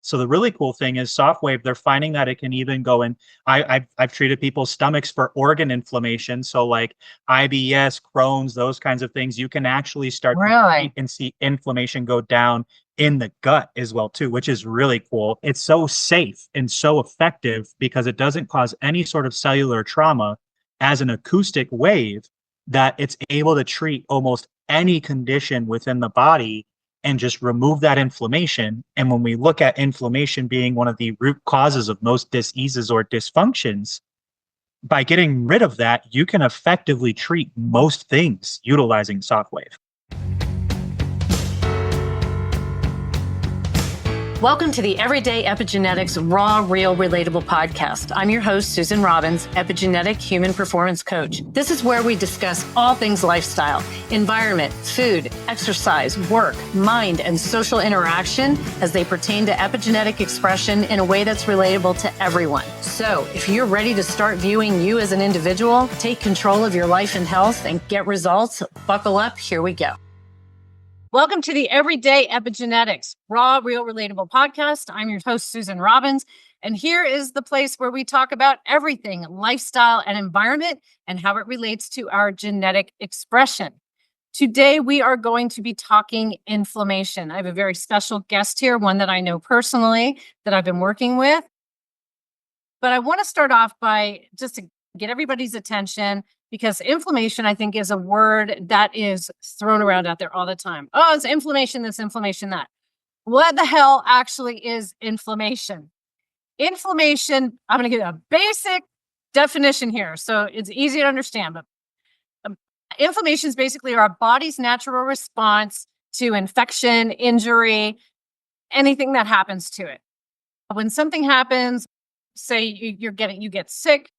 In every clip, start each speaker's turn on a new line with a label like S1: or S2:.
S1: So the really cool thing is SoftWave, they're finding that it can even go in. I've treated people's stomachs for organ inflammation. So like IBS, Crohn's, those kinds of things, you can actually start to treat and see inflammation go down in the gut as well too, which is really cool. It's so safe and so effective because it doesn't cause any sort of cellular trauma as an acoustic wave, that it's able to treat almost any condition within the body and just remove that inflammation. And when we look at inflammation being one of the root causes of most diseases or dysfunctions, by getting rid of that, you can effectively treat most things utilizing SoftWave.
S2: Welcome to the Everyday Epigenetics Raw, Real, Relatable podcast. I'm your host, Susan Robbins, epigenetic human performance coach. This is where we discuss all things lifestyle, environment, food, exercise, work, mind, and social interaction as they pertain to epigenetic expression in a way that's relatable to everyone. So if you're ready to start viewing you as an individual, take control of your life and health, and get results, buckle up, here we go. Welcome to the Everyday Epigenetics Raw, Real, Relatable podcast. I'm your host, Susan Robbins, and here is the place where we talk about everything lifestyle and environment and how it relates to our genetic expression. Today, we are going to be talking inflammation. I have a very special guest here, one that I know personally that I've been working with. But I want to start off by just to get everybody's attention, because inflammation, I think, is a word that is thrown around out there all the time. Oh, it's inflammation, this, inflammation, that. What the hell actually is inflammation? Inflammation, I'm going to give a basic definition here, so it's easy to understand. But inflammation is basically our body's natural response to infection, injury, anything that happens to it. When something happens, say you get sick,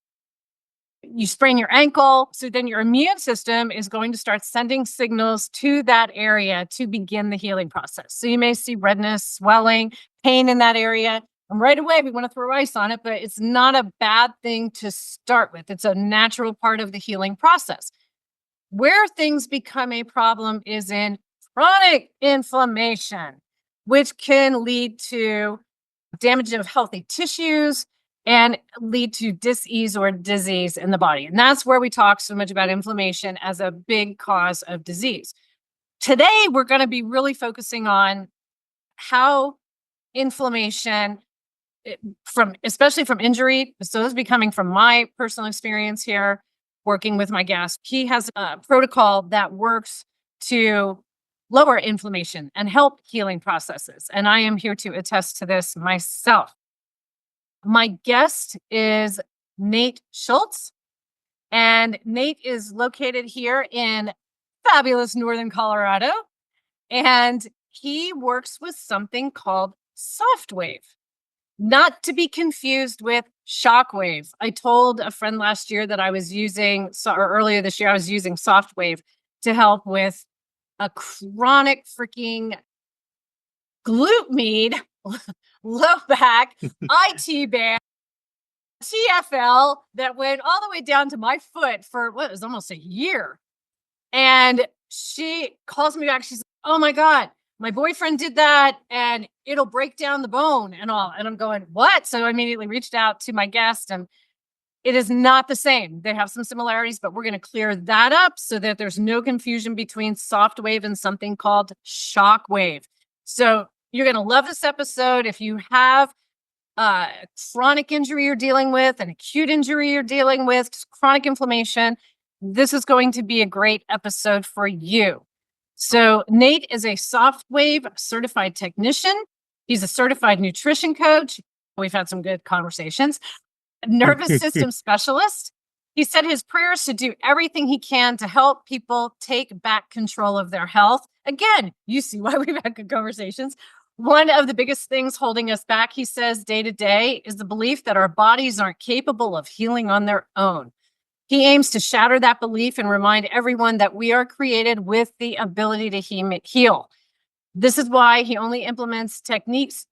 S2: you sprain your ankle, so then your immune system is going to start sending signals to that area to begin the healing process. So you may see redness, swelling, pain in that area. And right away, we want to throw ice on it, but it's not a bad thing to start with. It's a natural part of the healing process. Where things become a problem is in chronic inflammation, which can lead to damage of healthy tissues and lead to dis-ease or disease in the body. And that's where we talk so much about inflammation as a big cause of disease. Today, we're going to be really focusing on how inflammation, especially from injury, so this will be coming from my personal experience here, working with my guest. He has a protocol that works to lower inflammation and help healing processes. And I am here to attest to this myself. My guest is Nate Schultz, and Nate is located here in fabulous Northern Colorado, and he works with something called SoftWave, not to be confused with shockwave. I told a friend last year that I was using, or earlier this year, I was using SoftWave to help with a chronic freaking glute med, low back, IT band, TFL that went all the way down to my foot for what was almost a year. And she calls me back. She's like, oh my God, my boyfriend did that and it'll break down the bone and all. And I'm going, what? So I immediately reached out to my guest, and it is not the same. They have some similarities, but we're going to clear that up so that there's no confusion between SoftWave and something called shockwave. So you're going to love this episode. If you have chronic injury you're dealing with, an acute injury you're dealing with, chronic inflammation, this is going to be a great episode for you. So Nate is a SoftWave certified technician. He's a certified nutrition coach. We've had some good conversations. Nervous system specialist. He said his prayer is to do everything he can to help people take back control of their health. Again, you see why we've had good conversations. One of the biggest things holding us back, he says, day to day, is the belief that our bodies aren't capable of healing on their own. He aims to shatter that belief and remind everyone that we are created with the ability to heal. This is why he only implements techniques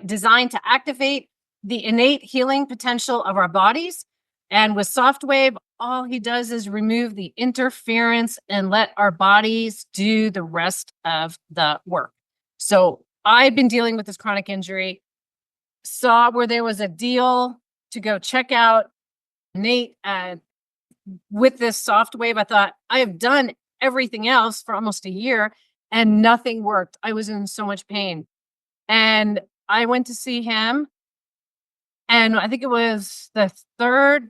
S2: designed to activate the innate healing potential of our bodies. And with SoftWave, all he does is remove the interference and let our bodies do the rest of the work. So I've been dealing with this chronic injury
S3: saw where there was a deal to go check out Nate with this SoftWave. I thought, I have done everything else for almost a year and nothing worked. I was in so much pain. And I went to see him. And I think it was by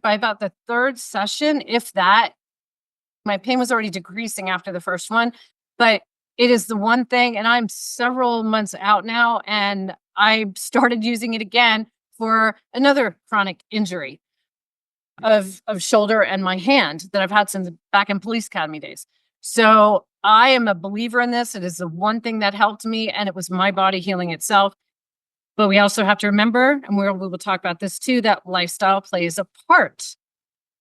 S3: about the third session, if that, my pain was already decreasing after the first one. But it is the one thing, and I'm several months out now, and I started using it again for another chronic injury of shoulder and my hand that I've had since back in police academy days. So I am a believer in this. It is the one thing that helped me, and it was my body healing itself. But we also have to remember, and we will talk about this too, that lifestyle plays a part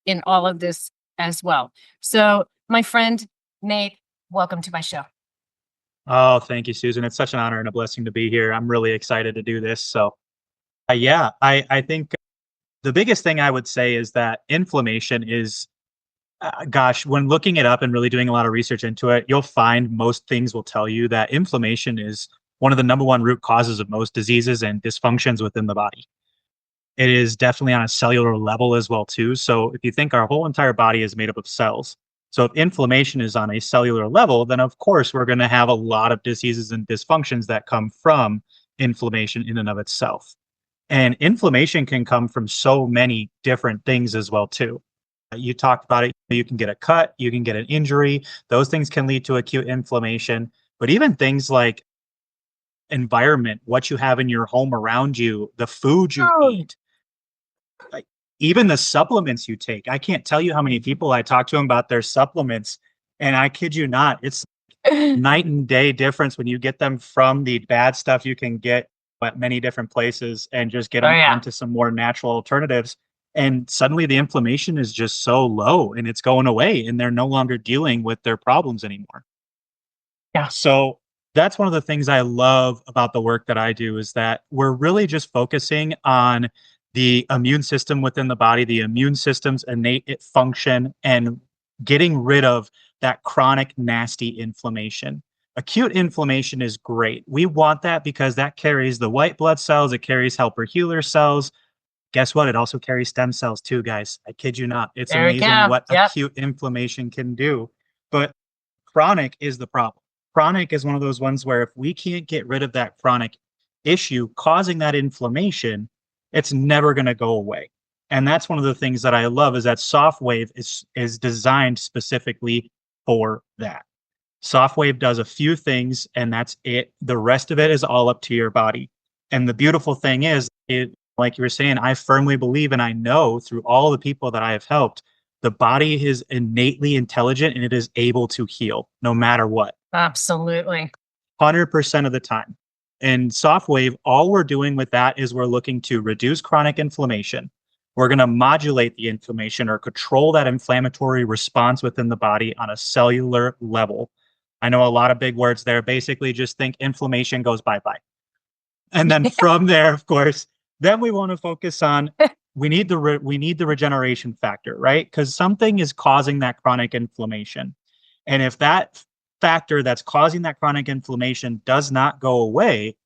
S3: in all of this as well. So my friend, Nate, welcome to my show.
S1: Oh, thank you, Susan. It's such an honor and a blessing to be here. I'm really excited to do this. So I think the biggest thing I would say is that inflammation is, when looking it up and really doing a lot of research into it, you'll find most things will tell you that inflammation is one of the number one root causes of most diseases and dysfunctions within the body. It is definitely on a cellular level as well, too. So if you think our whole entire body is made up of cells. So if inflammation is on a cellular level, then of course we're going to have a lot of diseases and dysfunctions that come from inflammation in and of itself. And inflammation can come from so many different things as well, too. You talked about it. You can get a cut, you can get an injury. Those things can lead to acute inflammation. But even things like environment, what you have in your home around you, the food you eat, like even the supplements you take. I can't tell you how many people I talk to them about their supplements, and I kid you not, it's night and day difference when you get them from the bad stuff you can get at many different places and just get them onto some more natural alternatives. And suddenly the inflammation is just so low and it's going away and they're no longer dealing with their problems anymore.
S3: Yeah.
S1: So that's one of the things I love about the work that I do is that we're really just focusing on the immune system within the body, the immune system's innate function, and getting rid of that chronic, nasty inflammation. Acute inflammation is great. We want that because that carries the white blood cells, it carries helper healer cells. Guess what? It also carries stem cells too, guys. I kid you not. It's amazing what acute inflammation can do. But chronic is the problem. Chronic is one of those ones where if we can't get rid of that chronic issue causing that inflammation, it's never going to go away. And that's one of the things that I love is that SoftWave is designed specifically for that. SoftWave does a few things and that's it. The rest of it is all up to your body. And the beautiful thing is, like you were saying, I firmly believe and I know through all the people that I have helped, the body is innately intelligent and it is able to heal no matter what.
S3: Absolutely.
S1: 100% of the time. In SoftWave, all we're doing with that is we're looking to reduce chronic inflammation. We're going to modulate the inflammation or control that inflammatory response within the body on a cellular level. I know a lot of big words there. Basically, just think inflammation goes bye-bye. And then from there, of course, then we want to focus on we need the regeneration factor, right? Because something is causing that chronic inflammation. And if that factor that's causing that chronic inflammation does not go away,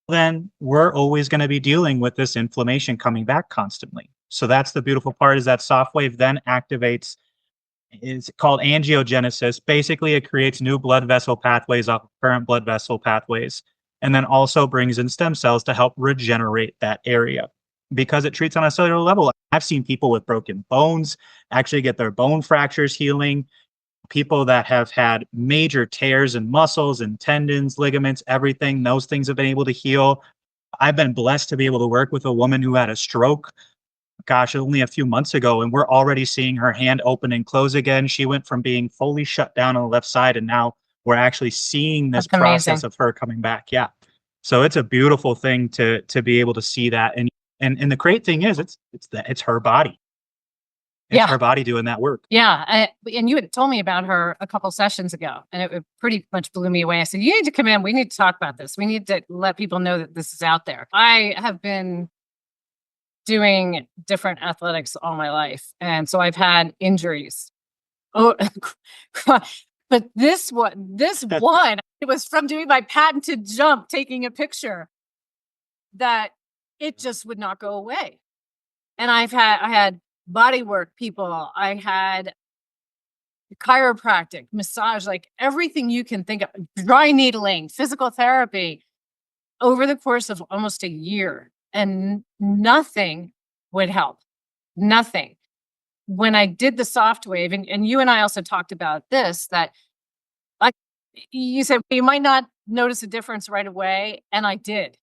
S1: then we're always going to be dealing with this inflammation coming back constantly. So that's the beautiful part is that SoftWave then activates, it's called angiogenesis. Basically, it creates new blood vessel pathways off of current blood vessel pathways, and then also brings in stem cells to help regenerate that area because it treats on a cellular level. I've seen people with broken bones actually get their bone fractures healing. People that have had major tears in muscles and tendons, ligaments, everything, those things have been able to heal. I've been blessed to be able to work with a woman who had a stroke, only a few months ago, and we're already seeing her hand open and close again. She went from being fully shut down on the left side, and now we're actually seeing this process of her coming back. Yeah. So it's a beautiful thing to be able to see that. And the great thing is it's her body. It's her body doing that work.
S3: Yeah. And you had told me about her a couple sessions ago, and it pretty much blew me away. I said, you need to come in. We need to talk about this. We need to let people know that this is out there. I have been doing different athletics all my life. And so I've had injuries. Oh, but this one, it was from doing my patented jump, taking a picture that it just would not go away. And I had body work people, I had chiropractic, massage, like everything you can think of, dry needling, physical therapy over the course of almost a year, and nothing would help. Nothing. When I did the SoftWave, and you and I also talked about this, that like you said, you might not notice a difference right away. And I did.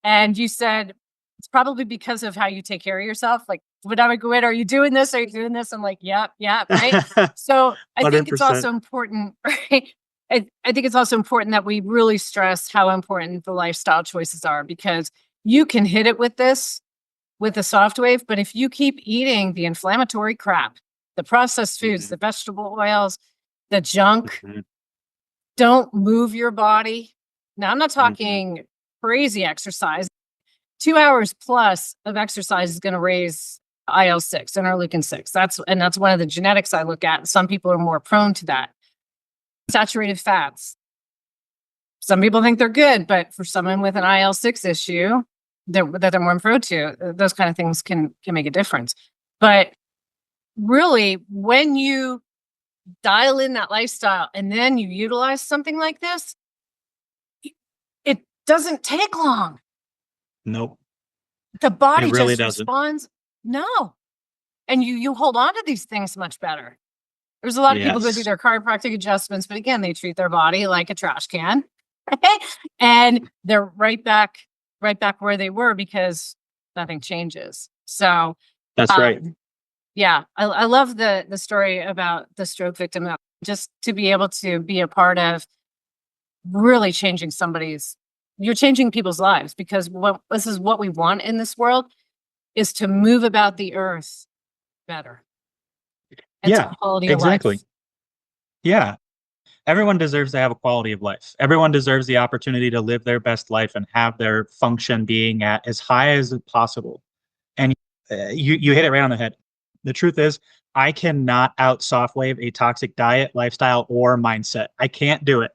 S3: And you said, it's probably because of how you take care of yourself. Like, when I would go in, are you doing this? Are you doing this? I'm like, yeah, right. So I think it's
S1: 100%.
S3: also important, right? I think it's also important that we really stress how important the lifestyle choices are, because you can hit it with this, with the SoftWave, but if you keep eating the inflammatory crap, the processed foods, the vegetable oils, the junk, don't move your body. Now, I'm not talking crazy exercise. 2 hours plus of exercise is going to raise IL-6, interleukin-6. That's one of the genetics I look at. Some people are more prone to that. Saturated fats. Some people think they're good, but for someone with an IL-6 issue that they're more prone to, those kind of things can make a difference. But really, when you dial in that lifestyle and then you utilize something like this, it doesn't take long.
S1: Nope.
S3: The body
S1: It really
S3: just
S1: doesn't.
S3: responds. No. And you hold on to these things much better. There's a lot of people who do
S1: Yes.
S3: their chiropractic adjustments, but again, they treat their body like a trash can. Right? And they're right back where they were because nothing changes. So
S1: That's right.
S3: yeah, I love the story about the stroke victim. Just to be able to be a part of really changing you're changing people's lives, because this is what we want in this world, is to move about the earth better. And
S1: Yeah,
S3: quality
S1: exactly.
S3: of life.
S1: Yeah. Everyone deserves to have a quality of life. Everyone deserves the opportunity to live their best life and have their function being at as high as possible. And you hit it right on the head. The truth is, I cannot out SoftWave a toxic diet, lifestyle, or mindset. I can't do it.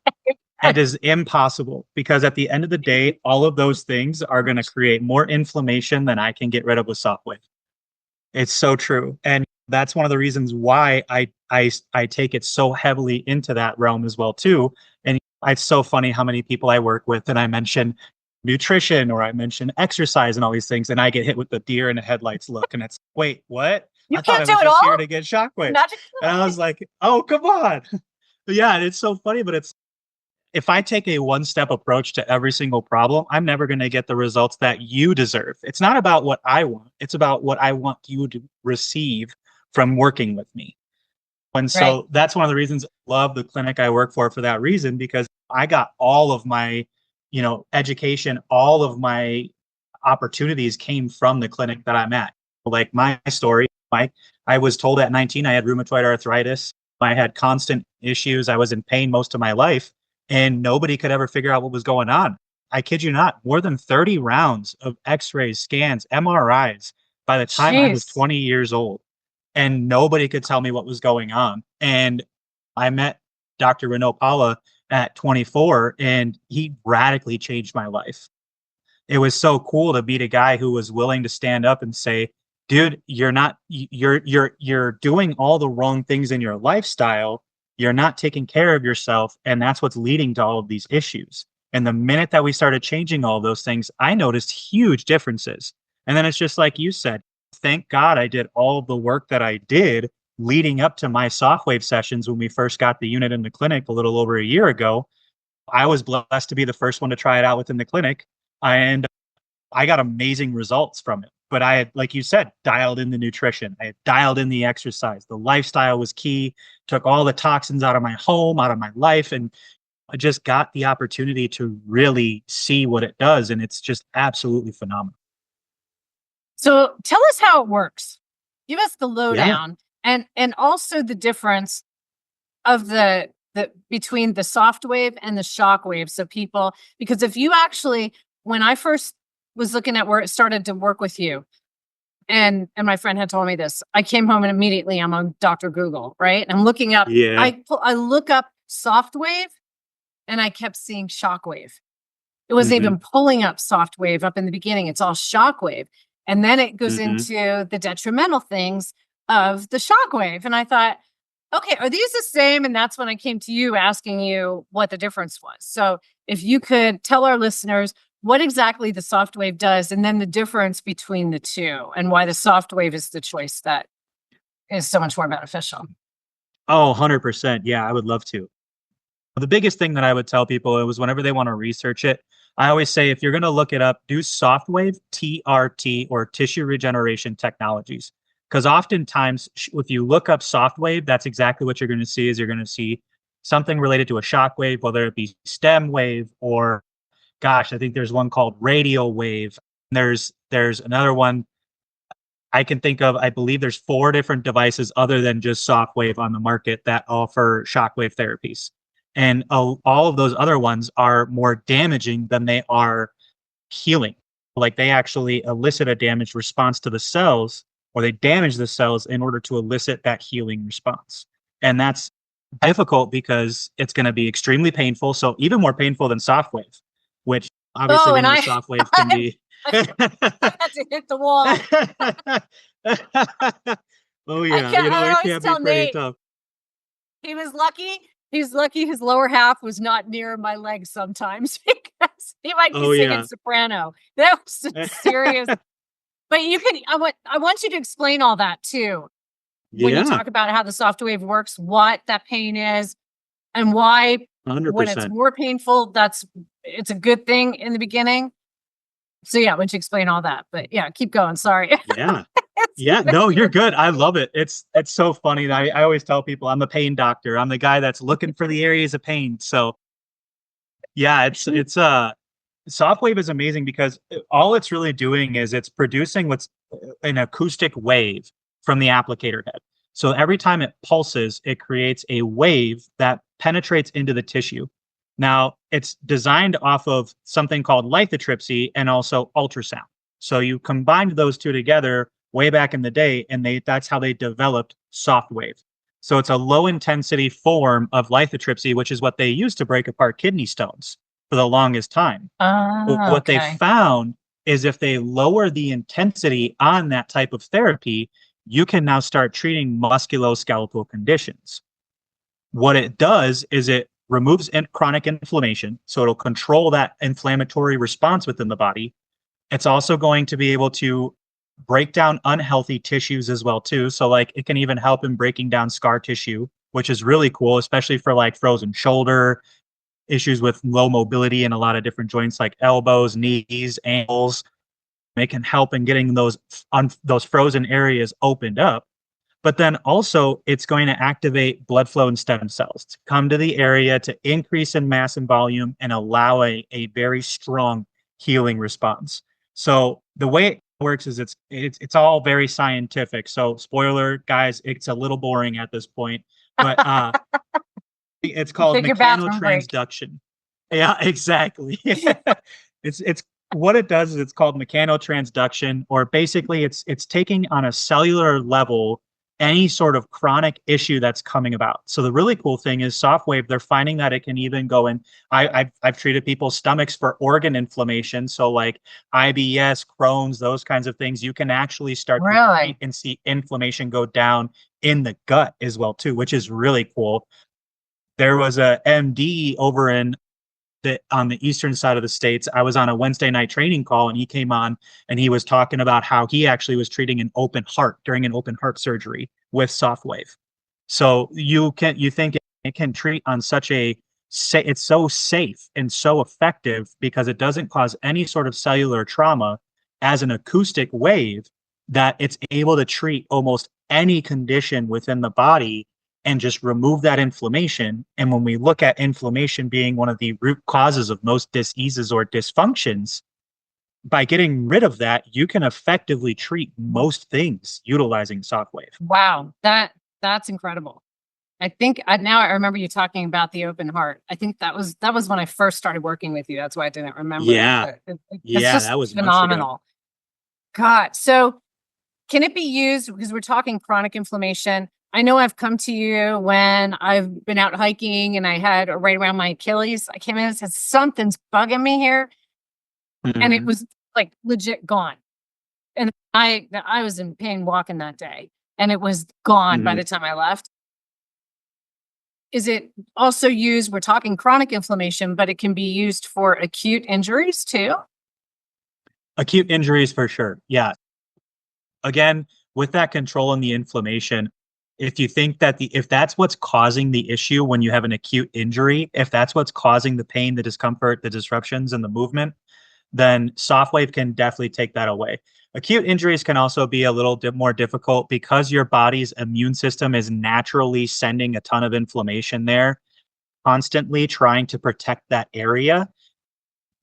S1: It is impossible, because at the end of the day, all of those things are going to create more inflammation than I can get rid of with SoftWave. It's so true. And that's one of the reasons why I take it so heavily into that realm as well too. And it's so funny how many people I work with, and I mention nutrition or I mention exercise and all these things, and I get hit with the deer in the headlights look, and it's, wait, what?
S3: You
S1: I thought
S3: can't
S1: I
S3: do
S1: was
S3: it
S1: just
S3: all?
S1: here to get shockwave.
S3: Magic.
S1: And I was like, oh, come on. But yeah, it's so funny, but it's, if I take a one-step approach to every single problem, I'm never going to get the results that you deserve. It's not about what I want. It's about what I want you to receive from working with me. And so that's one of the reasons I love the clinic I work for that reason, because I got all of my, education, all of my opportunities came from the clinic that I'm at. Like my story, I was told at 19 I had rheumatoid arthritis. I had constant issues. I was in pain most of my life, and nobody could ever figure out what was going on. I kid you not, more than 30 rounds of x-rays, scans, MRIs by the time I was 20 years old, and nobody could tell me what was going on. And I met Dr. Renaud Paula at 24, and he radically changed my life. It was so cool to meet a guy who was willing to stand up and say, dude, you're doing all the wrong things in your lifestyle. You're not taking care of yourself. And that's what's leading to all of these issues. And the minute that we started changing all those things, I noticed huge differences. And then it's just like you said, thank God I did all of the work that I did leading up to my SoftWave sessions when we first got the unit in the clinic a little over a year ago. I was blessed to be the first one to try it out within the clinic, and I got amazing results from it. But I had, like you said, dialed in the nutrition. I had dialed in the exercise. The lifestyle was key, took all the toxins out of my home, out of my life, and I just got the opportunity to really see what it does. And it's just absolutely phenomenal.
S3: So tell us how it works. Give us the lowdown, and also the difference of the between the SoftWave and the shockwave. So people, because if you actually, when I first was looking at where it started to work with you, and my friend had told me this, I came home and immediately I'm on Dr. Google, right? And I'm looking up, I look up SoftWave, and I kept seeing shockwave. It wasn't even pulling up SoftWave up in the beginning. It's all shockwave. And then it goes into the detrimental things of the shockwave. And I thought, okay, are these the same? And that's when I came to you asking you what the difference was. So if you could tell our listeners what exactly the SoftWave does, and then the difference between the two, and why the SoftWave is the choice that is so much more beneficial.
S1: Oh, 100%. Yeah, I would love to. The biggest thing that I would tell people was whenever they want to research it, I always say, if you're going to look it up, do SoftWave, TRT, or tissue regeneration technologies. Because oftentimes, if you look up SoftWave, that's exactly what you're going to see. Is you're going to see something related to a shockwave, whether it be stem wave or, gosh, I think there's one called radial wave. There's another one I can think of. I believe there's 4 different devices other than just SoftWave on the market that offer shockwave therapies. And all of those other ones are more damaging than they are healing. Like, they actually elicit a damaged response to the cells, or they damage the cells in order to elicit that healing response. And that's difficult because it's going to be extremely painful. So even more painful than SoftWave, which obviously we know SoftWave can be.
S3: I had to hit the wall.
S1: Oh yeah,
S3: I
S1: it can be pretty
S3: Nate,
S1: tough.
S3: He was lucky. He's lucky his lower half was not near my legs sometimes, because he might be singing soprano. That was serious. But I want you to explain all that too. When you talk about how the SoftWave works, what that pain is, and why
S1: 100%.
S3: when it's more painful, it's a good thing in the beginning. So yeah, why don't you explain all that? But yeah, keep going. Sorry.
S1: Yeah. Yeah, no, you're good. I love it. It's so funny. I always tell people I'm a pain doctor. I'm the guy that's looking for the areas of pain. So yeah, it's SoftWave is amazing because all it's really doing is it's producing what's an acoustic wave from the applicator head. So every time it pulses, it creates a wave that penetrates into the tissue. Now, it's designed off of something called lithotripsy and also ultrasound. So you combined those two together way back in the day, and that's how they developed SoftWave. So it's a low intensity form of lithotripsy, which is what they use to break apart kidney stones for the longest time. But what they found is if they lower the intensity on that type of therapy, you can now start treating musculoskeletal conditions. What it does is it removes chronic inflammation, so it'll control that inflammatory response within the body. It's also going to be able to break down unhealthy tissues as well too. So like, it can even help in breaking down scar tissue, which is really cool, especially for like frozen shoulder, issues with low mobility in a lot of different joints like elbows, knees, ankles. It can help in getting those frozen areas opened up. But then also it's going to activate blood flow and stem cells to come to the area to increase in mass and volume and allow a very strong healing response. So the way it works is it's all very scientific. So spoiler, guys, it's a little boring at this point, but it's called mechanotransduction. Yeah, exactly. It's what it does is it's called mechanotransduction, or basically it's taking on a cellular level any sort of chronic issue that's coming about. So the really cool thing is SoftWave, they're finding that it can even go in. I've treated people's stomachs for organ inflammation. So like IBS, Crohn's, those kinds of things. You can actually start to and see inflammation go down in the gut as well too, which is really cool. There was a MD over on the eastern side of the states. I was on a Wednesday night training call, and he came on and he was talking about how he actually was treating an open heart during an open heart surgery with SoftWave. So you think it can treat on it's so safe and so effective because it doesn't cause any sort of cellular trauma as an acoustic wave, that it's able to treat almost any condition within the body and just remove that inflammation. And when we look at inflammation being one of the root causes of most diseases or dysfunctions, by getting rid of that, you can effectively treat most things utilizing SoftWave.
S3: Wow, that's incredible. I think now I remember you talking about the open heart. I think that was when I first started working with you. That's why I didn't remember.
S1: Yeah,
S3: that was phenomenal. God, so can it be used, because we're talking chronic inflammation? I know I've come to you when I've been out hiking and I had right around my Achilles. I came in and said, something's bugging me here. and it was like legit gone. And I was in pain walking that day, and it was gone by the time I left. Is it also used, we're talking chronic inflammation, but it can be used for acute injuries too?
S1: Acute injuries for sure. Yeah. Again, with that control and the inflammation, if you think that if that's what's causing the issue when you have an acute injury, if that's what's causing the pain, the discomfort, the disruptions in the movement, then SoftWave can definitely take that away. Acute injuries can also be a little bit more difficult because your body's immune system is naturally sending a ton of inflammation there, constantly trying to protect that area.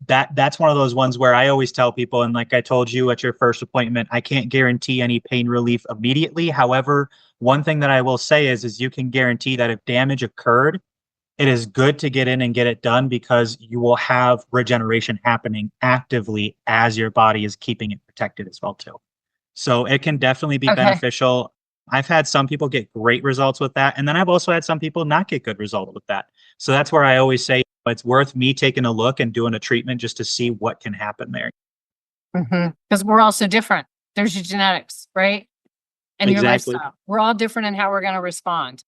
S1: That's one of those ones where I always tell people, and like I told you at your first appointment, I can't guarantee any pain relief immediately. However, one thing that I will say is you can guarantee that if damage occurred, it is good to get in and get it done because you will have regeneration happening actively as your body is keeping it protected as well too. So it can definitely be beneficial. I've had some people get great results with that. And then I've also had some people not get good results with that. So that's where I always say it's worth me taking a look and doing a treatment just to see what can happen there.
S3: Because we're also different. There's your genetics, right? And your lifestyle. We're all different in how we're going to respond.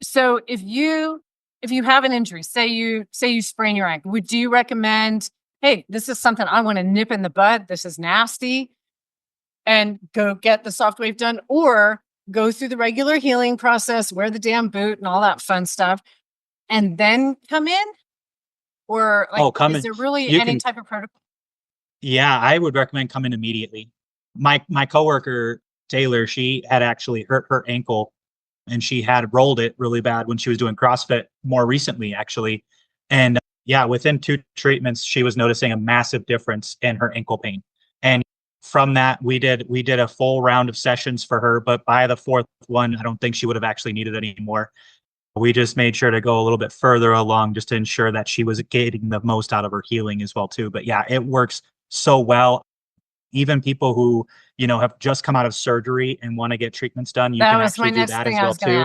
S3: So if you have an injury, say you sprain your ankle, would you recommend, hey, this is something I want to nip in the bud, this is nasty, and go get the SoftWave done, or go through the regular healing process, wear the damn boot and all that fun stuff, and then come in? Or like, is there really any type of protocol?
S1: Yeah, I would recommend coming immediately. My coworker, Taylor, she had actually hurt her ankle and she had rolled it really bad when she was doing CrossFit more recently, actually. And yeah, within 2 treatments, she was noticing a massive difference in her ankle pain. And from that, we did a full round of sessions for her, but by the 4th one, I don't think she would have actually needed it anymore. We just made sure to go a little bit further along just to ensure that she was getting the most out of her healing as well too. But yeah, it works so well. Even people who, have just come out of surgery and want to get treatments done, you can actually do that as well too.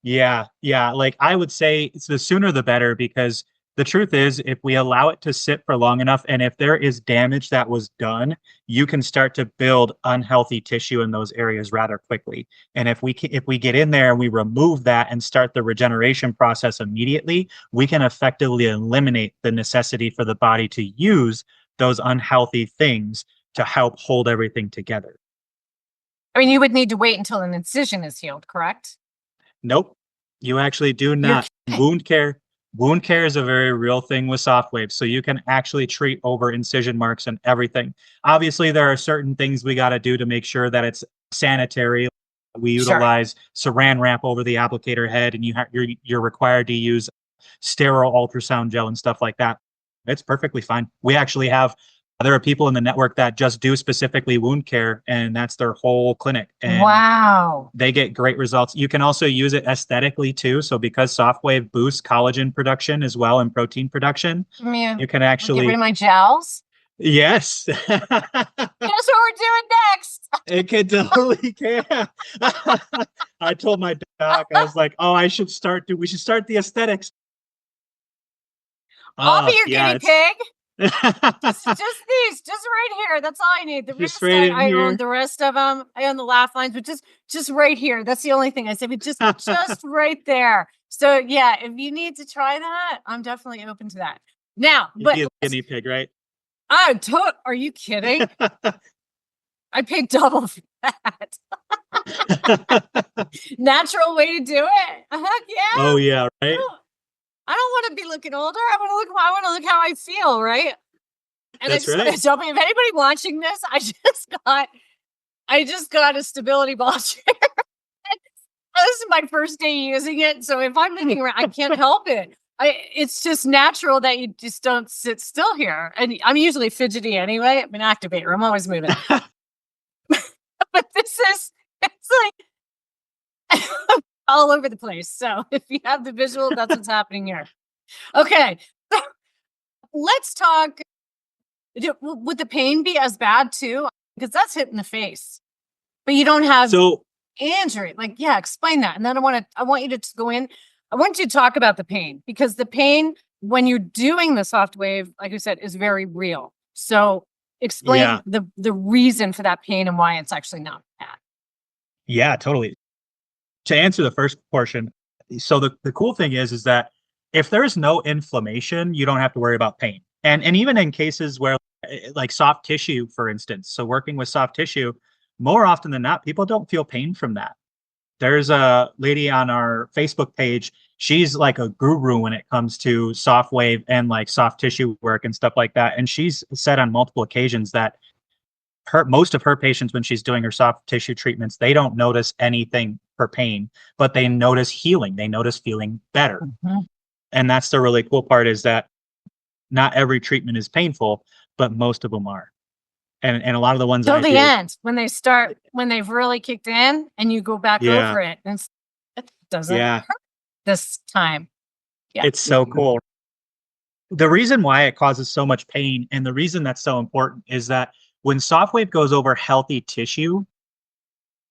S1: Yeah. Like I would say it's the sooner the better, because the truth is, if we allow it to sit for long enough, and if there is damage that was done, you can start to build unhealthy tissue in those areas rather quickly. And if we get in there and we remove that and start the regeneration process immediately, we can effectively eliminate the necessity for the body to use those unhealthy things to help hold everything together.
S3: I mean, you would need to wait until an incision is healed, correct?
S1: Nope. You actually do not. Wound care is a very real thing with SoftWave. So you can actually treat over incision marks and everything. Obviously, there are certain things we got to do to make sure that it's sanitary. We utilize saran wrap over the applicator head, and you're required to use sterile ultrasound gel and stuff like that. It's perfectly fine. We actually have, there are people in the network that just do specifically wound care, and that's their whole clinic. And
S3: wow.
S1: They get great results. You can also use it aesthetically too. So because SoftWave boosts collagen production as well and protein production, you can actually
S3: get rid of my jowls.
S1: Yes.
S3: Guess what we're doing next?
S1: It could totally can. I told my doc, I was like, we should start the aesthetics.
S3: I'll be your guinea pig. just right here. That's all I need. The rest I own the rest of them. I own the laugh lines, but just right here. That's the only thing I said. But just right there. So yeah, if you need to try that, I'm definitely open to that. Now, but
S1: you'd be a guinea pig, right?
S3: Are you kidding? I paid double for that. Natural way to do it. Heck yeah.
S1: Oh yeah, right.
S3: I don't want to be looking older. I want to look how I feel, right? And
S1: that's
S3: right. Tell me if anybody watching this, I just got a stability ball chair. This is my first day using it, so if I'm moving around, I can't help it. It's just natural that you just don't sit still here. And I'm usually fidgety anyway. I'm an activator. I'm always moving. But it's like all over the place. So if you have the visual, that's what's happening here. Okay. Let's talk. Would the pain be as bad too? Because that's hit in the face, but you don't have injury. Like, yeah, explain that. And then I want you to go in. I want you to talk about the pain, because the pain when you're doing the soft wave, like you said, is very real. So explain the reason for that pain and why it's actually not bad.
S1: Yeah, totally. To answer the first portion, so the cool thing is that if there's no inflammation, you don't have to worry about pain. And even in cases where like soft tissue, for instance, so working with soft tissue, more often than not, people don't feel pain from that. There's a lady on our Facebook page. She's like a guru when it comes to soft wave and like soft tissue work and stuff like that. And she's said on multiple occasions that most of her patients, when she's doing her soft tissue treatments, they don't notice anything for pain, but they notice healing. They notice feeling better. Mm-hmm. And that's the really cool part, is that not every treatment is painful, but most of them are. And a lot of the ones
S3: till the end, when they've really kicked in and you go back over it, and it doesn't hurt this time. Yeah.
S1: It's so cool. The reason why it causes so much pain, and the reason that's so important, is that when SoftWave goes over healthy tissue,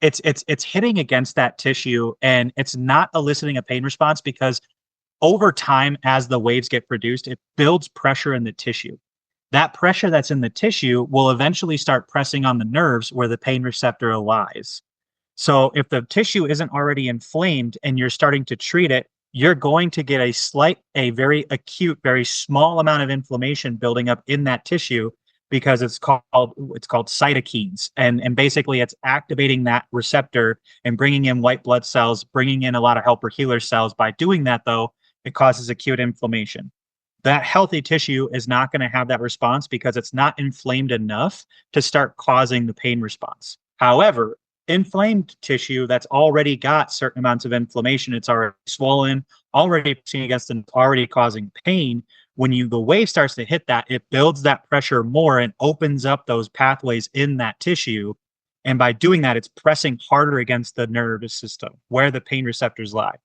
S1: it's hitting against that tissue, and it's not eliciting a pain response, because over time, as the waves get produced, it builds pressure in the tissue. That pressure that's in the tissue will eventually start pressing on the nerves where the pain receptor lies. So if the tissue isn't already inflamed and you're starting to treat it, you're going to get a very acute, very small amount of inflammation building up in that tissue, because it's called cytokines. And basically it's activating that receptor and bringing in white blood cells, bringing in a lot of helper healer cells. By doing that, though, it causes acute inflammation. That healthy tissue is not going to have that response because it's not inflamed enough to start causing the pain response. However, inflamed tissue that's already got certain amounts of inflammation, it's already swollen, already pushing against and already causing pain. When the wave starts to hit that, it builds that pressure more and opens up those pathways in that tissue. And by doing that, it's pressing harder against the nervous system where the pain receptors lie.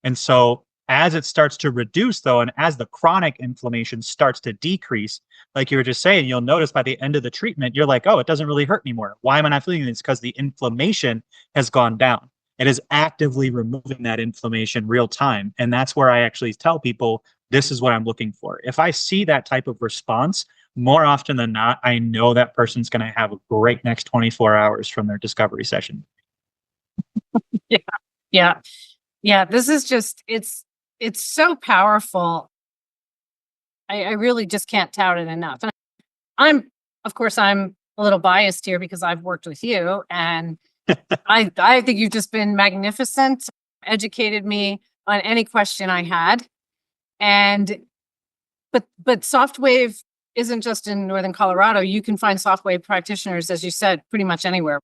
S1: And so as it starts to reduce, though, and as the chronic inflammation starts to decrease, like you were just saying, you'll notice by the end of the treatment, you're like, oh, it doesn't really hurt anymore. Why am I not feeling this? Because the inflammation has gone down. It is actively removing that inflammation real time. And that's where I actually tell people, this is what I'm looking for. If I see that type of response, more often than not, I know that person's going to have a great next 24 hours from their discovery session.
S3: Yeah. This is just, it's so powerful. I really just can't tout it enough. And I'm a little biased here because I've worked with you, and I think you've just been magnificent, educated me on any question I had. But SoftWave isn't just in Northern Colorado. You can find SoftWave practitioners, as you said, pretty much anywhere.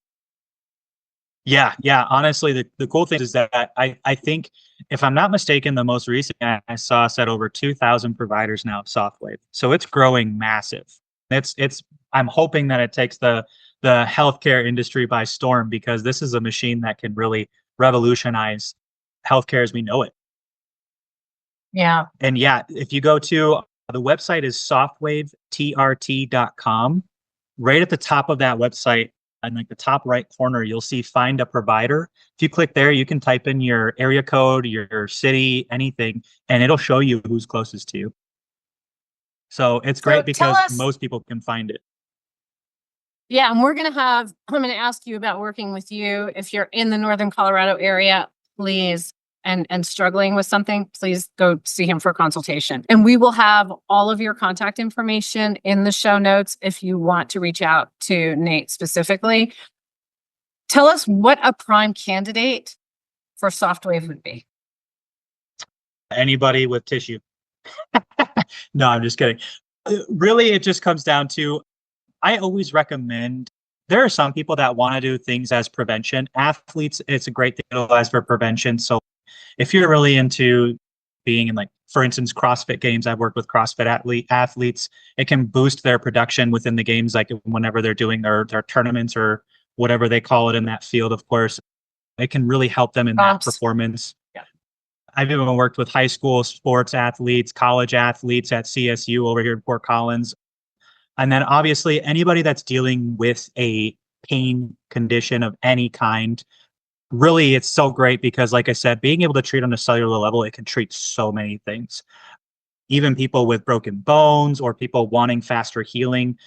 S1: Yeah. Honestly, the cool thing is that I think, if I'm not mistaken, the most recent I saw said over 2,000 providers now of SoftWave. So it's growing massive. I'm hoping that it takes the healthcare industry by storm, because this is a machine that can really revolutionize healthcare as we know it.
S3: Yeah.
S1: And if you go to the website is softwavetrt.com. Right at the top of that website, in like the top right corner, you'll see find a provider. If you click there, you can type in your area code, your city, anything, and it'll show you who's closest to you. So it's great because most people can find it.
S3: Yeah. And I'm going to ask you about working with you. If you're in the Northern Colorado area, please, and struggling with something, please go see him for a consultation. And we will have all of your contact information in the show notes if you want to reach out to Nate specifically. Tell us what a prime candidate for SoftWave would be.
S1: Anybody with tissue. No, I'm just kidding. Really, it just comes down to, I always recommend, there are some people that want to do things as prevention. Athletes, it's a great thing to utilize for prevention. So if you're really into being in, like, for instance, CrossFit games, I've worked with CrossFit athletes. It can boost their production within the games, like whenever they're doing their tournaments or whatever they call it in that field, of course. It can really help them in that performance. Yeah. I've even worked with high school sports athletes, college athletes at CSU over here in Fort Collins. And then obviously anybody that's dealing with a pain condition of any kind. Really, it's so great because, like I said, being able to treat on a cellular level, it can treat so many things. even people with broken bones or people wanting faster healing.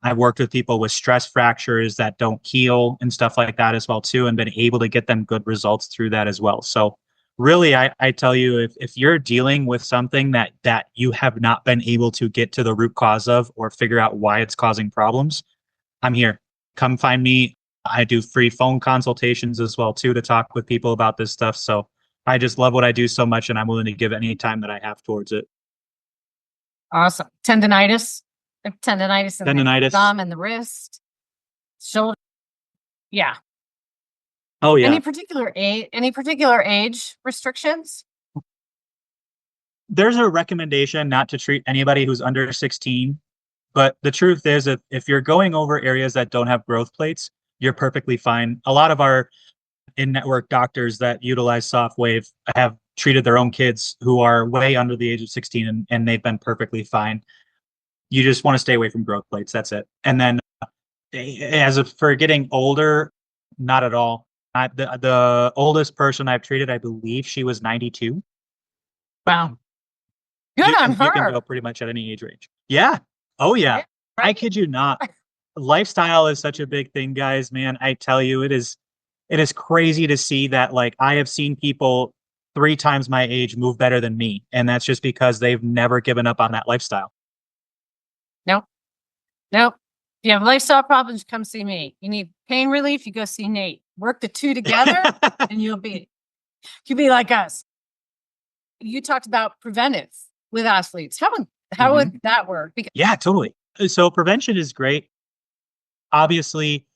S1: I've worked with people with stress fractures that don't heal and stuff like that as well too, and been able to get them good results through that as well. So really, I tell you, if you're dealing with something that you have not been able to get to the root cause of or figure out why it's causing problems, I'm here. Come find me. I do free phone consultations as well too to talk with people about this stuff. So I just love what I do so much, and I'm willing to give any time that I have towards it.
S3: Awesome. Tendinitis in the thumb and the wrist, shoulder. Yeah.
S1: Oh yeah.
S3: Any particular age restrictions?
S1: There's a recommendation not to treat anybody who's under 16, but the truth is if you're going over areas that don't have growth plates, you're perfectly fine. A lot of our in-network doctors that utilize SoftWave have treated their own kids who are way under the age of 16 and they've been perfectly fine. You just want to stay away from growth plates. That's it. And then for getting older, not at all. The oldest person I've treated, I believe she was 92.
S3: Wow. Good on her.
S1: You can go pretty much at any age range. Yeah. Oh yeah. Right? I kid you not. Lifestyle is such a big thing, guys, man. I tell you, it is crazy to see that. Like, I have seen people 3 times my age move better than me. And that's just because they've never given up on that lifestyle.
S3: Nope. If you have lifestyle problems, come see me. You need pain relief, you go see Nate. Work the two together and you'll be like us. You talked about preventive with athletes. How would that work?
S1: Yeah, totally. So prevention is great. Obviously,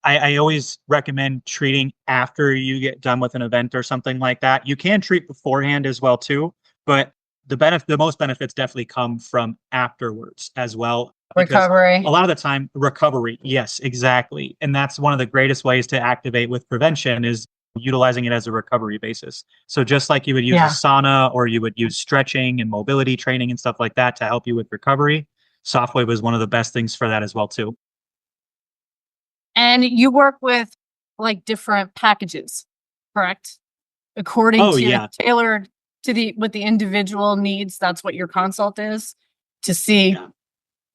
S1: I always recommend treating after you get done with an event or something like that. You can treat beforehand as well too, but the most benefits definitely come from afterwards as well.
S3: Recovery.
S1: A lot of the time, recovery. Yes, exactly. And that's one of the greatest ways to activate with prevention is utilizing it as a recovery basis. So just like you would use a sauna or you would use stretching and mobility training and stuff like that to help you with recovery, SoftWave is one of the best things for that as well too.
S3: And you work with like different packages, correct? According to tailored to what the individual needs. That's what your consult is, to see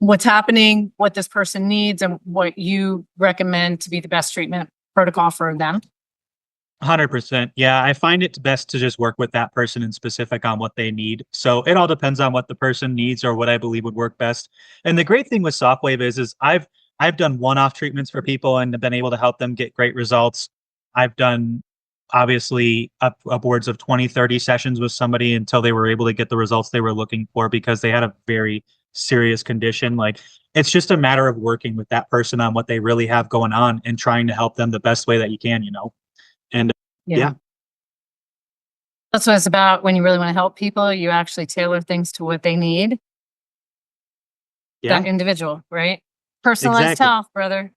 S3: what's happening, what this person needs, and what you recommend to be the best treatment protocol for them.
S1: 100%. Yeah, I find it best to just work with that person in specific on what they need. So it all depends on what the person needs or what I believe would work best. And the great thing with SoftWave is I've done one-off treatments for people and have been able to help them get great results. I've done obviously upwards of 20, 30 sessions with somebody until they were able to get the results they were looking for because they had a very serious condition. Like, it's just a matter of working with that person on what they really have going on and trying to help them the best way that you can, And yeah.
S3: That's what it's about. When you really want to help people, you actually tailor things to what they need. That individual, right? Personalized health, brother.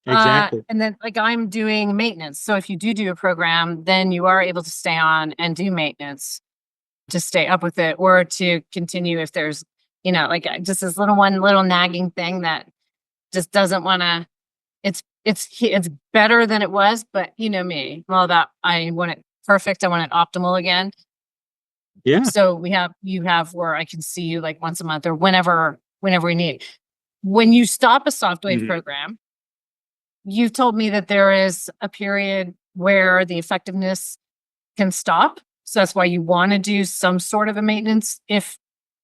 S1: Exactly.
S3: And then like I'm doing maintenance. So if you do a program, then you are able to stay on and do maintenance to stay up with it or to continue if there's, like just this little nagging thing that just doesn't want to, it's better than it was, but you know me, I'm all about, I want it perfect. I want it optimal again.
S1: Yeah.
S3: So you have where I can see you like once a month or whenever we need. When you stop a SoftWave program, you've told me that there is a period where the effectiveness can stop. So that's why you want to do some sort of a maintenance if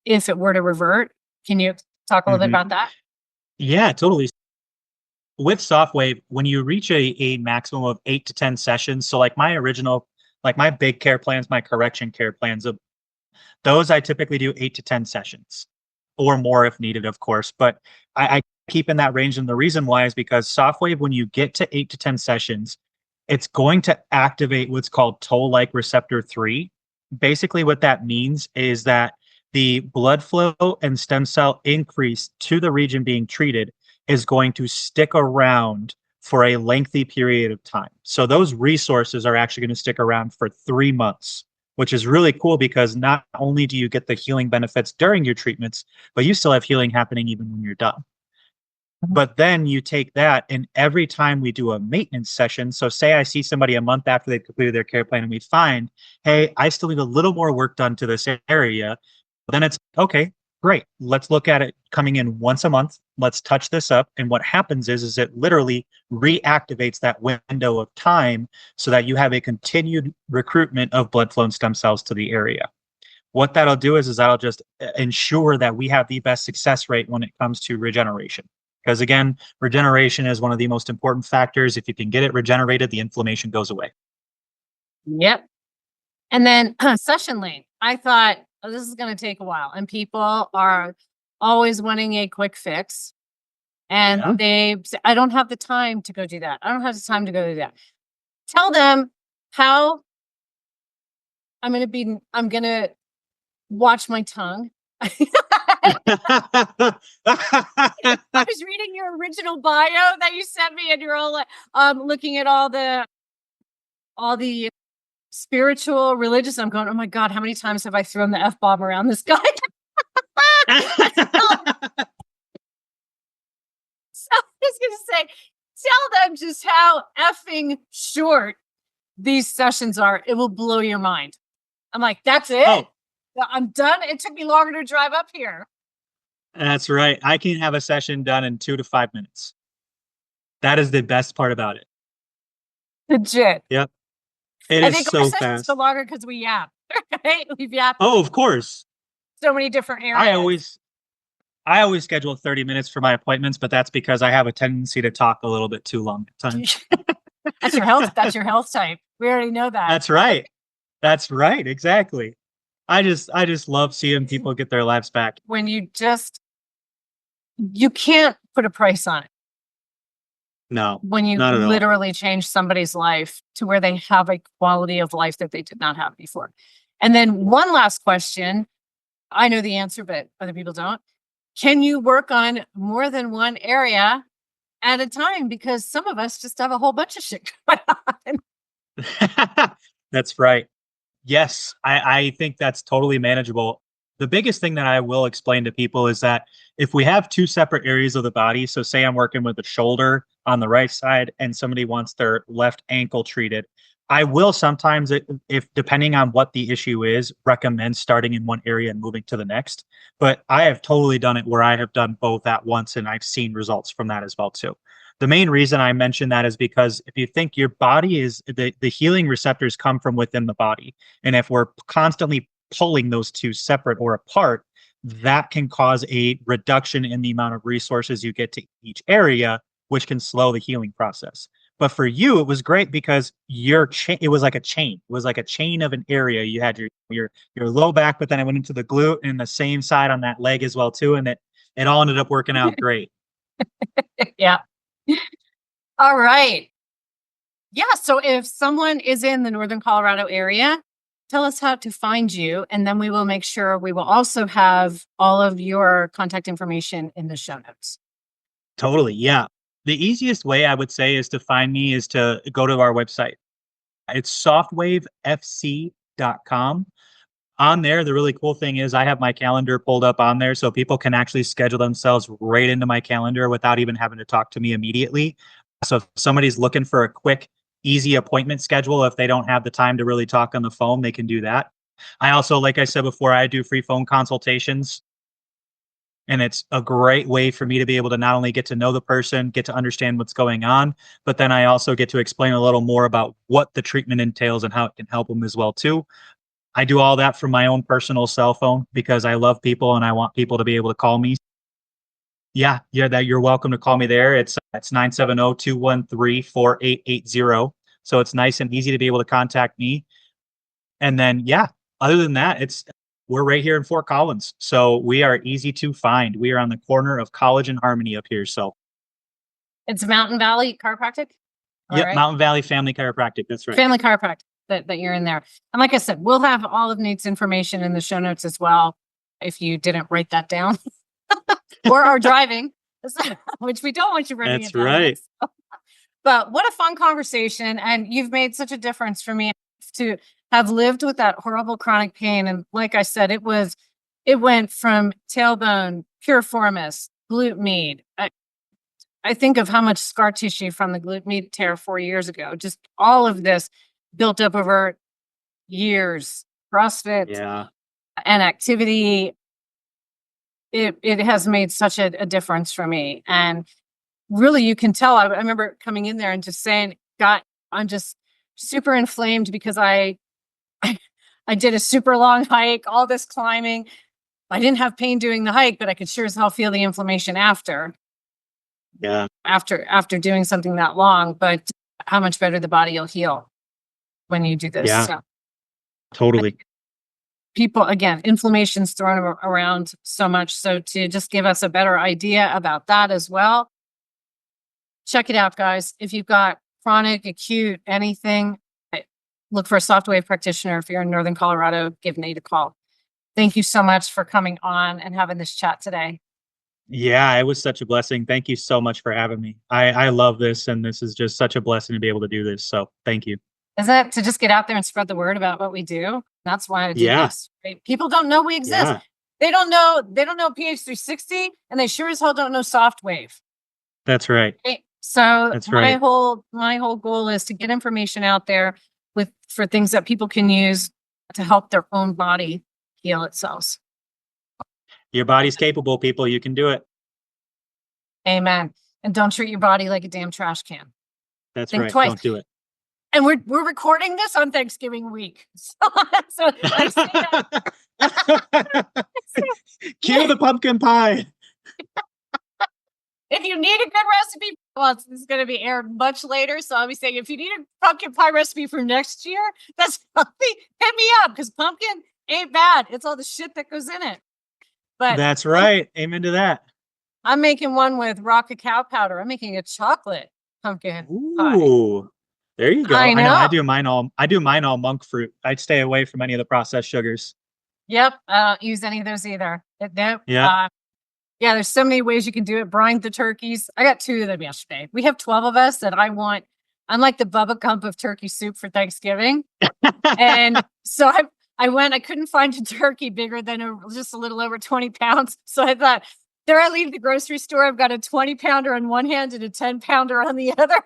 S3: it were to revert. Can you talk a little bit about that?
S1: Yeah, totally. With SoftWave, when you reach a maximum of 8 to 10 sessions, so like my big care plans, my correction care plans, those I typically do 8 to 10 sessions or more if needed, of course. But I keep in that range. And the reason why is because SoftWave, when you get to 8 to 10 sessions, it's going to activate what's called toll-like receptor 3. Basically, what that means is that the blood flow and stem cell increase to the region being treated is going to stick around for a lengthy period of time. So those resources are actually going to stick around for 3 months, which is really cool because not only do you get the healing benefits during your treatments, but you still have healing happening even when you're done. But then you take that, and every time we do a maintenance session, so say I see somebody a month after they've completed their care plan and we find, hey, I still need a little more work done to this area. Then it's okay, great. Let's look at it coming in once a month. Let's touch this up. And what happens is it literally reactivates that window of time so that you have a continued recruitment of blood flow and stem cells to the area. What that'll do is that'll just ensure that we have the best success rate when it comes to regeneration. Because again, regeneration is one of the most important factors. If you can get it regenerated, the inflammation goes away.
S3: Yep. And then session length. I thought, oh, this is going to take a while. And people are always wanting a quick fix. And they say, I don't have the time to go do that. I don't have the time to go do that. Tell them how I'm going to watch my tongue. I was reading your original bio that you sent me, and you're all like, looking at all the spiritual, religious. I'm going, oh my God, how many times have I thrown the F-bomb around this guy? So I was going to say, tell them just how effing short these sessions are. It will blow your mind. I'm like, that's it? Oh. I'm done. It took me longer to drive up here.
S1: That's right. I can have a session done in 2 to 5 minutes. That is the best part about it.
S3: Legit.
S1: Yep. I think so fast.
S3: So longer because we yap. Right? We've yapped.
S1: Oh, of course.
S3: So many different areas.
S1: I always schedule 30 minutes for my appointments, but that's because I have a tendency to talk a little bit too long at times.
S3: That's your health type. We already know that.
S1: That's right. Exactly. I just love seeing people get their lives back.
S3: When you can't put a price on it.
S1: No.
S3: When you literally change somebody's life to where they have a quality of life that they did not have before. And then one last question. I know the answer, but other people don't. Can you work on more than one area at a time? Because some of us just have a whole bunch of shit going
S1: on. That's right. Yes, I think that's totally manageable. The biggest thing that I will explain to people is that if we have 2 separate areas of the body, so say I'm working with the shoulder on the right side and somebody wants their left ankle treated, I will sometimes, if depending on what the issue is, recommend starting in one area and moving to the next. But I have totally done it where I have done both at once, and I've seen results from that as well too. The main reason I mention that is because if you think your body is the healing receptors come from within the body. And if we're constantly pulling those 2 separate or apart, that can cause a reduction in the amount of resources you get to each area, which can slow the healing process. But for you, it was great because it was like a chain. It was like a chain of an area. You had your low back, but then it went into the glute and the same side on that leg as well too. And it all ended up working out great.
S3: Yeah. All right. Yeah. So if someone is in the Northern Colorado area, tell us how to find you. And then we will make sure we will also have all of your contact information in the show notes.
S1: Totally. Yeah. The easiest way I would say is to find me is to go to our website. It's softwavefc.com. On there, the really cool thing is I have my calendar pulled up on there so people can actually schedule themselves right into my calendar without even having to talk to me immediately. So if somebody's looking for a quick, easy appointment schedule, if they don't have the time to really talk on the phone, they can do that. I also, like I said before, I do free phone consultations. And it's a great way for me to be able to not only get to know the person, get to understand what's going on, but then I also get to explain a little more about what the treatment entails and how it can help them as well too. I do all that from my own personal cell phone because I love people and I want people to be able to call me. Yeah, that you're welcome to call me there. It's 970-213-4880. So it's nice and easy to be able to contact me. And then, other than that, we're right here in Fort Collins. So we are easy to find. We are on the corner of College and Harmony up here. So
S3: it's Mountain Valley Chiropractic?
S1: Yep, right? Mountain Valley Family Chiropractic. That's right.
S3: Family Chiropractic. That you're in there. And like I said, we'll have all of Nate's information in the show notes as well, if you didn't write that down or are driving, which we don't want you writing it down.
S1: That's right.
S3: But what a fun conversation. And you've made such a difference for me to have lived with that horrible chronic pain. And like I said, it went from tailbone, piriformis, glute med. I think of how much scar tissue from the glute med tear 4 years ago, just all of this built up over years, CrossFit and activity, it has made such a difference for me. And really, you can tell. I remember coming in there and just saying, God, I'm just super inflamed because I did a super long hike, all this climbing. I didn't have pain doing the hike, but I could sure as hell feel the inflammation after.
S1: Yeah.
S3: After doing something that long. But how much better the body will heal when you do this.
S1: Yeah.
S3: So
S1: Totally.
S3: people, again, inflammation's thrown around so much. So to just give us a better idea about that as well, check it out, guys. If you've got chronic, acute, anything, look for a SoftWave practitioner. If you're in Northern Colorado, give Nate a call. Thank you so much for coming on and having this chat today.
S1: Yeah, it was such a blessing. Thank you so much for having me. I love this, and this is just such a blessing to be able to do this. So thank you.
S3: Isn't it, to just get out there and spread the word about what we do? That's why I do
S1: Yeah.
S3: this. Right? People don't know we exist.
S1: Yeah.
S3: They don't know PH 360, and they sure as hell don't know SoftWave.
S1: That's right.
S3: Right? So
S1: That's
S3: my
S1: right.
S3: whole goal is to get information out there for things that people can use to help their own body heal itself.
S1: Your body's capable, people. You can do it.
S3: Amen. And don't treat your body like a damn trash can.
S1: That's
S3: Think
S1: right.
S3: twice.
S1: Don't do it.
S3: And we're recording this on Thanksgiving week. So I say that.
S1: Cue the pumpkin pie.
S3: If you need a good recipe, well, this is going to be aired much later. So I'll be saying, if you need a pumpkin pie recipe for next year, that's something, hit me up, because pumpkin ain't bad. It's all the shit that goes in it. But
S1: that's right. Amen to that.
S3: I'm making one with raw cacao powder. I'm making a chocolate pumpkin pie.
S1: Ooh, there you go.
S3: I know.
S1: I do mine all monk fruit. I'd stay away from any of the processed sugars.
S3: Yep. I don't use any of those either. Nope.
S1: Yeah.
S3: Yeah, there's so many ways you can do it. Brine the turkeys. I got 2 of them yesterday. We have 12 of us that I'm like the Bubba Gump of turkey soup for Thanksgiving. And so I couldn't find a turkey bigger than just a little over 20 pounds. So I thought, there I leave the grocery store. I've got a 20-pounder on one hand and a 10-pounder on the other.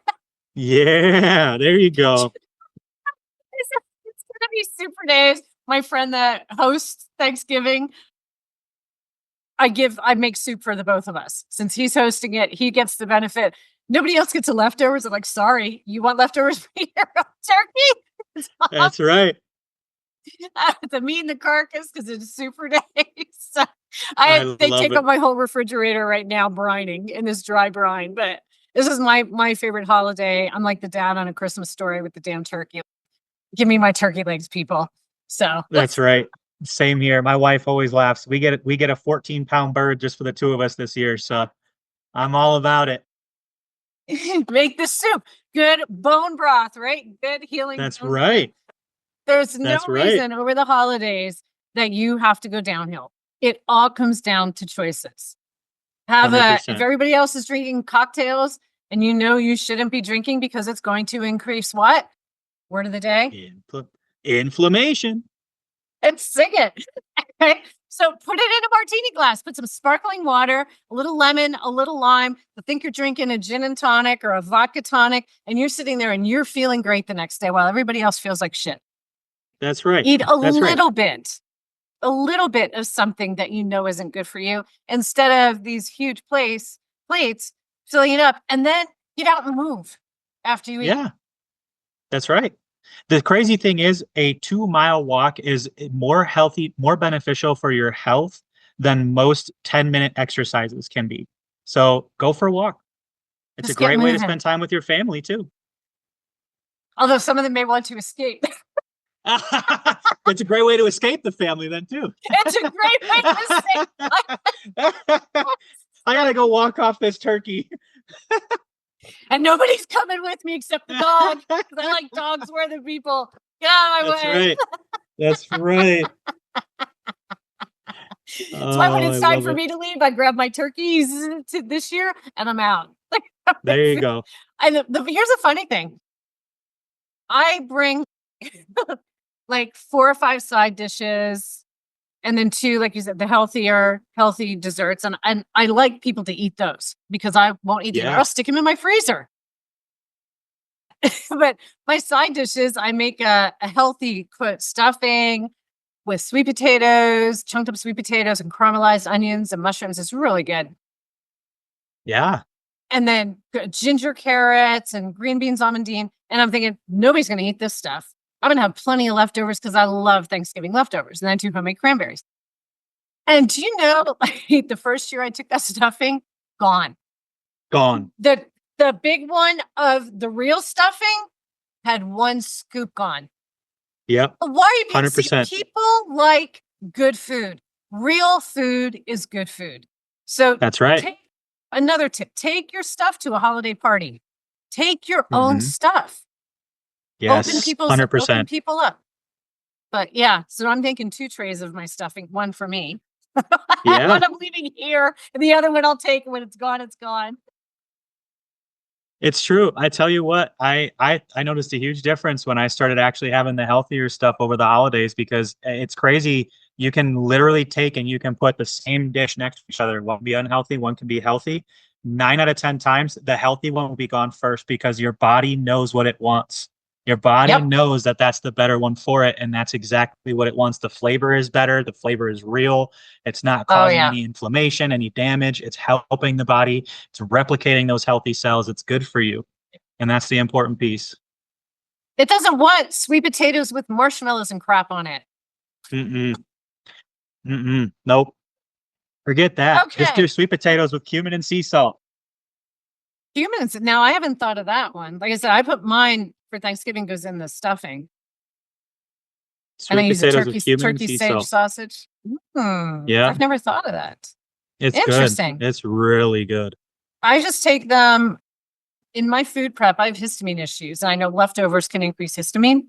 S1: Yeah, there you go.
S3: It's going to be super days. My friend that hosts Thanksgiving, I make soup for the both of us. Since he's hosting it, he gets the benefit. Nobody else gets the leftovers. I'm like, sorry, you want leftovers for your turkey?
S1: That's right.
S3: The meat and the carcass, because it's super days. So they take up my whole refrigerator right now, brining in this dry brine. But this is my favorite holiday. I'm like the dad on A Christmas Story with the damn turkey. Give me my turkey legs, people. So
S1: that's right. Same here. My wife always laughs. We get a 14-pound bird just for the 2 of us this year. So I'm all about it.
S3: Make the soup. Good bone broth, right? Good healing.
S1: That's right.
S3: There's no reason over the holidays that you have to go downhill. It all comes down to choices. If everybody else is drinking cocktails and you know you shouldn't be drinking because it's going to increase what? Word of the day?
S1: Inflammation.
S3: And sing it. Okay? So put it in a martini glass, put some sparkling water, a little lemon, a little lime. Think you're drinking a gin and tonic or a vodka tonic, and you're sitting there and you're feeling great the next day while everybody else feels like shit.
S1: That's right.
S3: Eat a little bit of something that you know isn't good for you instead of these huge plates filling it up, and then get out and move after you eat.
S1: Yeah, that's right. The crazy thing is a 2-mile walk is more healthy, more beneficial for your health than most 10-minute exercises can be. So go for a walk. It's
S3: Just
S1: a great way to spend time with your family too.
S3: Although some of them may want to escape.
S1: It's a great way to escape the family then too.
S3: It's a great way to escape.
S1: I gotta go walk off this turkey.
S3: And nobody's coming with me except the dog. Because I like dogs more than people. Get out of my way.
S1: Right. That's right.
S3: That's why when it's time for me to leave, I grab my turkeys this year and I'm out.
S1: There you go.
S3: And here's a funny thing. I bring like 4 or 5 side dishes and then 2, like you said, the healthy desserts. And I like people to eat those because I won't eat them. I'll stick them in my freezer. But my side dishes, I make a healthy stuffing, with sweet potatoes, chunked up sweet potatoes and caramelized onions and mushrooms. It's really good.
S1: Yeah.
S3: And then ginger carrots and green beans almondine. And I'm thinking, nobody's going to eat this stuff. I'm going to have plenty of leftovers because I love Thanksgiving leftovers. And I do homemade cranberries. And do you know, like, the first year I took that stuffing, gone. The big one of the real stuffing had one scoop gone.
S1: Yep.
S3: Why?
S1: 100%.
S3: See, people like good food. Real food is good food. So
S1: that's right.
S3: Another tip, take your stuff to a holiday party. Take your own stuff.
S1: Yes,
S3: open
S1: 100%.
S3: people up. But yeah, so I'm taking 2 trays of my stuffing, one for me.
S1: Yeah.
S3: One I'm leaving here, and the other one I'll take when it's gone, it's gone.
S1: It's true. I tell you what, I noticed a huge difference when I started actually having the healthier stuff over the holidays, because it's crazy. You can literally take and you can put the same dish next to each other. One can be unhealthy, one can be healthy. 9 out of 10 times, the healthy one will be gone first because your body knows what it wants. Your body knows that that's the better one for it, and that's exactly what it wants. The flavor is better. The flavor is real. It's not causing any inflammation, any damage. It's helping the body. It's replicating those healthy cells. It's good for you, and that's the important piece.
S3: It doesn't want sweet potatoes with marshmallows and crap on it.
S1: Nope. Forget that.
S3: Okay.
S1: Just do sweet potatoes with cumin and sea salt.
S3: Cumin. Now, I haven't thought of that one. Like I said, I put mine for Thanksgiving goes in the stuffing.
S1: Sweet
S3: and I use a turkey
S1: sea
S3: sage
S1: salt.
S3: sausage.
S1: Yeah.
S3: I've never thought of that.
S1: It's
S3: interesting.
S1: Good. It's really good.
S3: I just take them in my food prep. I have histamine issues, and I know leftovers can increase histamine.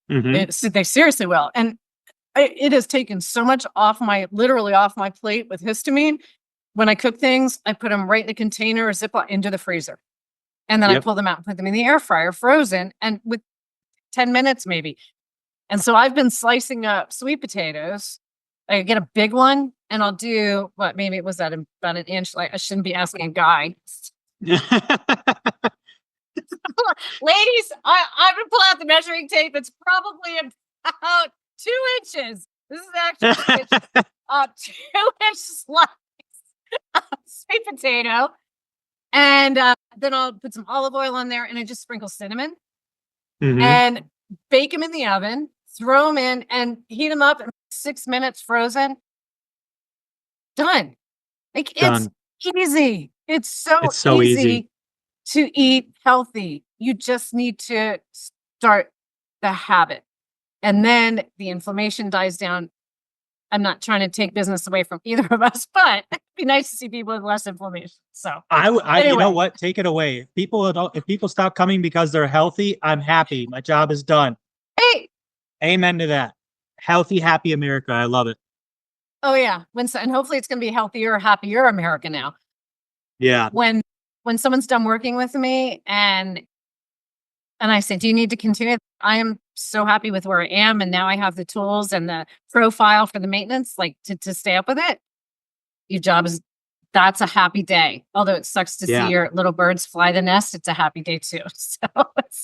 S3: They seriously will. And it has taken so much literally off my plate with histamine. When I cook things, I put them right in a container or Ziploc into the freezer. And then I pull them out and put them in the air fryer, frozen, and with 10 minutes maybe. And so I've been slicing up sweet potatoes. I get a big one, and I'll do maybe it was that about an inch. Like, I shouldn't be asking a guy. Ladies, I'm gonna pull out the measuring tape. It's probably about 2 inches. This is actually 2-inch slice of sweet potato. And then I'll put some olive oil on there, and I just sprinkle cinnamon and bake them in the oven, throw them in and heat them up in 6 minutes frozen. Done. Like, it's easy. It's so easy to eat healthy. You just need to start the habit, and then the inflammation dies down. I'm not trying to take business away from either of us, but it'd be nice to see people with less inflammation. So
S1: anyway. You know what? Take it away. If people stop coming because they're healthy, I'm happy. My job is done.
S3: Hey,
S1: amen to that. Healthy, happy America. I love it.
S3: Oh yeah. And hopefully it's going to be healthier, happier America now.
S1: Yeah.
S3: When someone's done working with me and I say, do you need to continue? I am so happy with where I am. And now I have the tools and the profile for the maintenance, like to stay up with it. Your job that's a happy day. Although it sucks to see your little birds fly the nest. It's a happy day too. So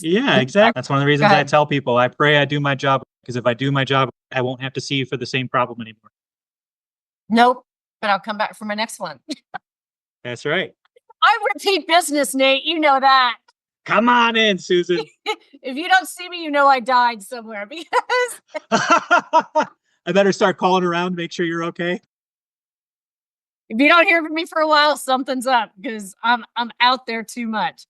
S1: yeah, exactly. That's one of the reasons I tell people, I pray I do my job, because if I do my job, I won't have to see you for the same problem anymore.
S3: Nope. But I'll come back for my next one.
S1: That's right.
S3: I repeat business, Nate. You know that.
S1: Come on in, Susan.
S3: If you don't see me, you know I died somewhere, because
S1: I better start calling around to make sure you're okay.
S3: If you don't hear from me for a while, something's up, because I'm out there too much.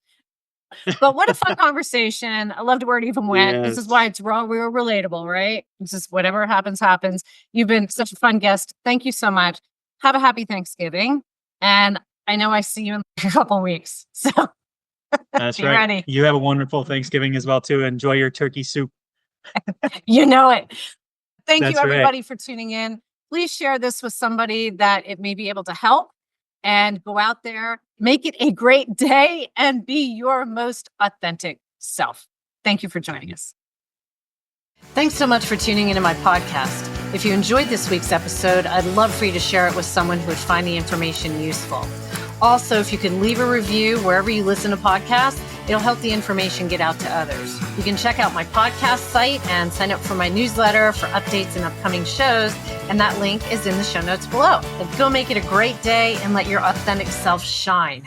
S3: But what a fun conversation. I loved where it even went. Yes. This is why it's raw, real, relatable, right? It's just whatever happens, happens. You've been such a fun guest. Thank you so much. Have a happy Thanksgiving. And I know I see you in a couple of weeks. So
S1: that's right. Ready. You have a wonderful Thanksgiving as well, too. Enjoy your turkey soup.
S3: You know it. Thank you, everybody, for tuning in. Please share this with somebody that it may be able to help, and go out there, make it a great day, and be your most authentic self. Thank you for joining us. Thanks so much for tuning into my podcast. If you enjoyed this week's episode, I'd love for you to share it with someone who would find the information useful. Also, if you could leave a review wherever you listen to podcasts,
S2: It'll help the information get out to others. You can check out my podcast site and sign up for my newsletter for updates and upcoming shows. And that link is in the show notes below. Go make it a great day and let your authentic self shine.